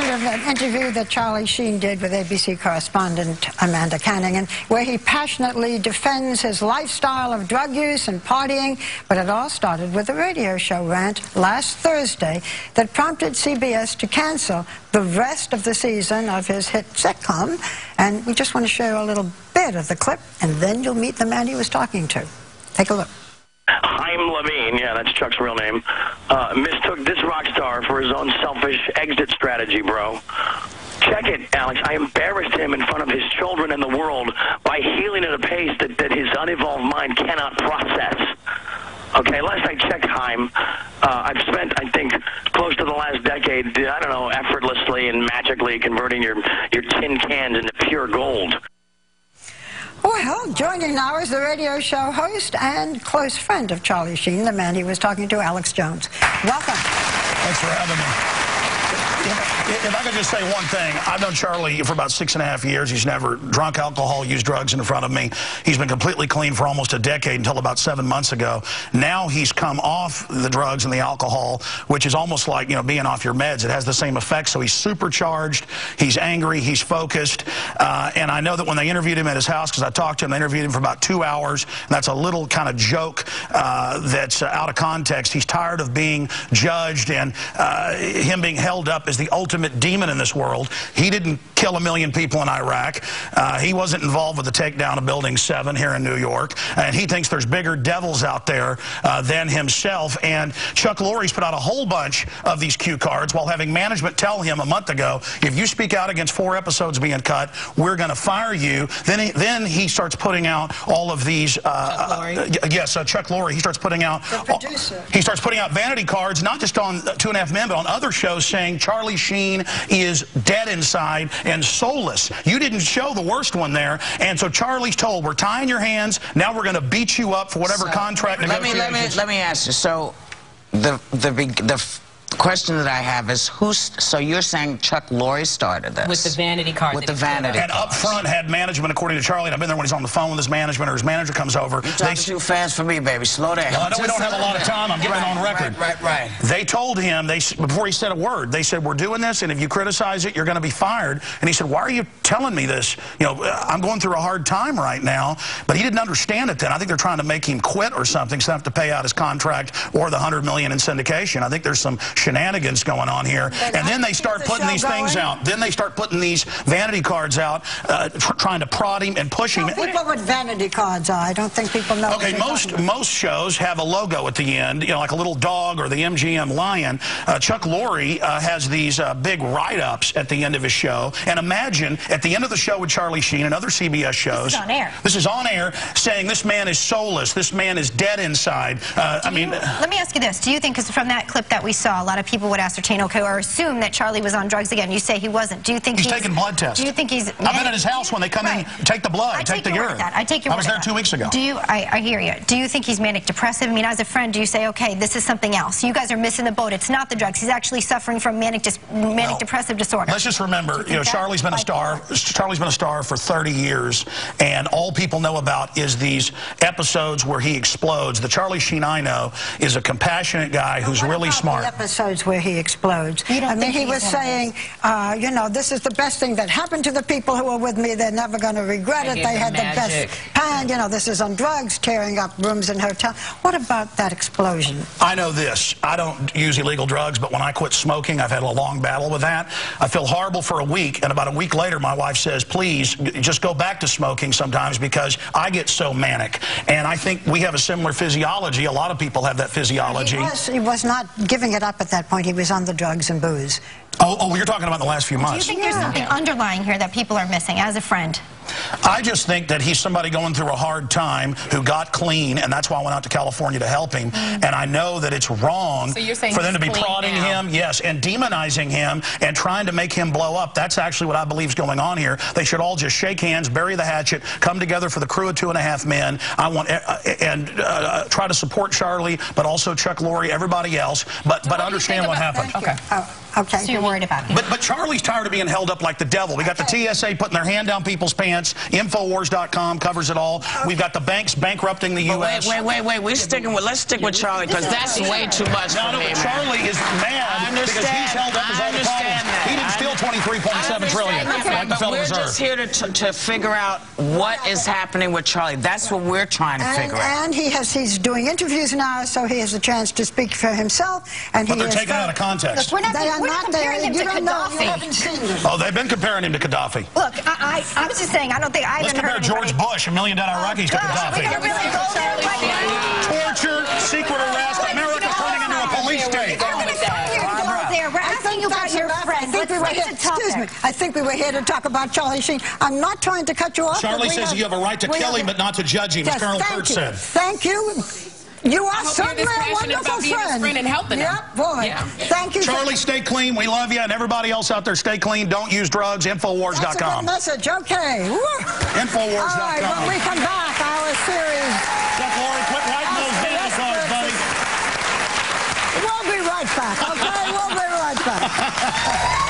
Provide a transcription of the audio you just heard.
of an interview that Charlie Sheen did with ABC correspondent Amanda Canning, where he passionately defends his lifestyle of drug use and partying. But it all started with a radio show, Rant, last Thursday that prompted CBS to cancel the rest of the season of his hit sitcom. And we just want to share a little bit of the clip, and then you'll meet the man he was talking to. Take a look. Chaim Levine, yeah, that's Chuck's real name, mistook this rock star for his own selfish exit strategy, bro. Check it, Alex. I embarrassed him in front of his children and the world by healing at a pace that his unevolved mind cannot process. Okay, last I checked, Chaim, I've spent, I think, close to the last decade, I don't know, effortlessly and magically converting your tin cans into pure gold. Well, joining now is the radio show host and close friend of Charlie Sheen, the man he was talking to, Alex Jones. Welcome. Thanks for having me. If I could just say one thing, I've known Charlie for about 6.5 years. He's never drunk alcohol, used drugs in front of me. He's been completely clean for almost a decade until about 7 months ago. Now he's come off the drugs and the alcohol, which is almost like, you know, being off your meds. It has the same effect. So he's supercharged. He's angry. He's focused. And I know that when they interviewed him at his house, because I talked to him, they interviewed him for about 2 hours. And that's a little kind of joke that's out of context. He's tired of being judged and him being held up as the ultimate demon in this world. He didn't kill 1 million people in Iraq. He wasn't involved with the takedown of Building 7 here in New York. And he thinks there's bigger devils out there than himself. And Chuck Lorre's put out a whole bunch of these cue cards while having management tell him a month ago, if you speak out against 4 episodes being cut, we're going to fire you. Then he starts putting out all of these. Chuck Lorre? Yes, Chuck Lorre. He starts putting out. The producer. He starts putting out vanity cards, not just on 2.5 Men, but on other shows, saying Charlie Sheen is dead inside and soulless. You didn't show the worst one there, and so Charlie's told, we're tying your hands. Now we're going to beat you up for whatever contract negotiations. Let me ask you. So the question that I have is, so you're saying Chuck Lorre started this? With the vanity card. With the vanity And up front had management, according to Charlie, and I've been there when he's on the phone with his management or his manager comes over. You're talking too fast for me, baby. Slow down. Well, I know we don't have a lot of time. I'm getting on record. Right. They told him, before he said a word, they said, we're doing this, and if you criticize it, you're going to be fired. And he said, why are you telling me this? You know, I'm going through a hard time right now. But he didn't understand it then. I think they're trying to make him quit or something, so they have to pay out his contract or the $100 million in syndication. I think there's some shenanigans going on here. And then they start putting these things out. Then they start putting these vanity cards out, trying to prod him and push him. People with vanity cards are. I don't think people know. Okay, most shows have a logo at the end, you know, like a little dog or the MGM lion. Chuck Lorre has these big write-ups at the end of his show. And imagine, at the end of the show with Charlie Sheen and other CBS shows. This is on air. This is on air, saying this man is soulless. This man is dead inside. Let me ask you this. Do you think, because from that clip that we saw, a lot of people would ascertain, okay, or assume that Charlie was on drugs again. You say he wasn't. Do you think he's taking blood tests? Do you think he's... I've been at his house when they come in, take the blood, take the urine. I take your word. I was there 2 weeks ago. Do you, I hear you. Do you think he's manic depressive? I mean, as a friend, do you say, okay, this is something else? You guys are missing the boat. It's not the drugs. He's actually suffering from manic depressive disorder. Let's just remember, you know, Charlie's been a star. Charlie's been a star for 30 years, and all people know about is these episodes where he explodes. The Charlie Sheen I know is a compassionate guy who's really smart. The episodes where he explodes. I mean, he was saying, you know, this is the best thing that happened to the people who were with me. They're never going to regret it. They had the best time. You know, this is on drugs, tearing up rooms in hotels. What about that explosion? I know this. I don't use illegal drugs, but when I quit smoking, I've had a long battle with that. I feel horrible for a week, and about a week later, my wife says, please, just go back to smoking sometimes because I get so manic. And I think we have a similar physiology. A lot of people have that physiology. He was not giving it up at that point. He was on the drugs and booze. Oh, you're talking about the last few months. Do you think there's something underlying here that people are missing as a friend? I just think that he's somebody going through a hard time who got clean, and that's why I went out to California to help him. And I know that it's wrong for them to be prodding him, yes, and demonizing him and trying to make him blow up. That's actually what I believe is going on here. They should all just shake hands, bury the hatchet, come together for the crew of 2.5 Men. I want and try to support Charlie, but also Chuck Lorre, everybody else, but understand what happened. Okay. So you're worried about him. But Charlie's tired of being held up like the devil. We got the TSA putting their hand down people's pants. Infowars.com covers it all. We've got the banks bankrupting the U.S. Wait. Let's stick with Charlie, because that's way too much for me. Charlie is mad because he's held up as all the problems. He didn't steal 23.7 trillion, like the Federal We're Reserve. just here to figure out what is happening with Charlie. That's what we're trying to figure out. And he's doing interviews now, so he has a chance to speak for himself. And But they're taken out of context. Look, we're not comparing him to Gaddafi. You haven't seen them. Oh, they've been comparing him to Gaddafi. Look, I was just saying, I don't think I Let's haven't compare heard George Bush, $1 million Iraqis, to Gaddafi. We don't really go there right now. Torture, secret arrest, America's turning into a police state. We're asking you about your friend. Excuse me. I think we were here to talk about Charlie Sheen. I'm not trying to cut you off. Charlie says you have a right to kill him, but not to judge him, as Colonel Kurtz said. Thank you. You are certainly a wonderful friend. And helping him. Yep, boy. Yeah. Thank you. Charlie, stay clean. We love you. And everybody else out there, stay clean. Don't use drugs. Infowars.com. That's a good message. Okay. Infowars.com. All right, when we come back, our series. Chuck Lorre, quit writing those damn cards, buddy. We'll be right back, okay? We'll be right back.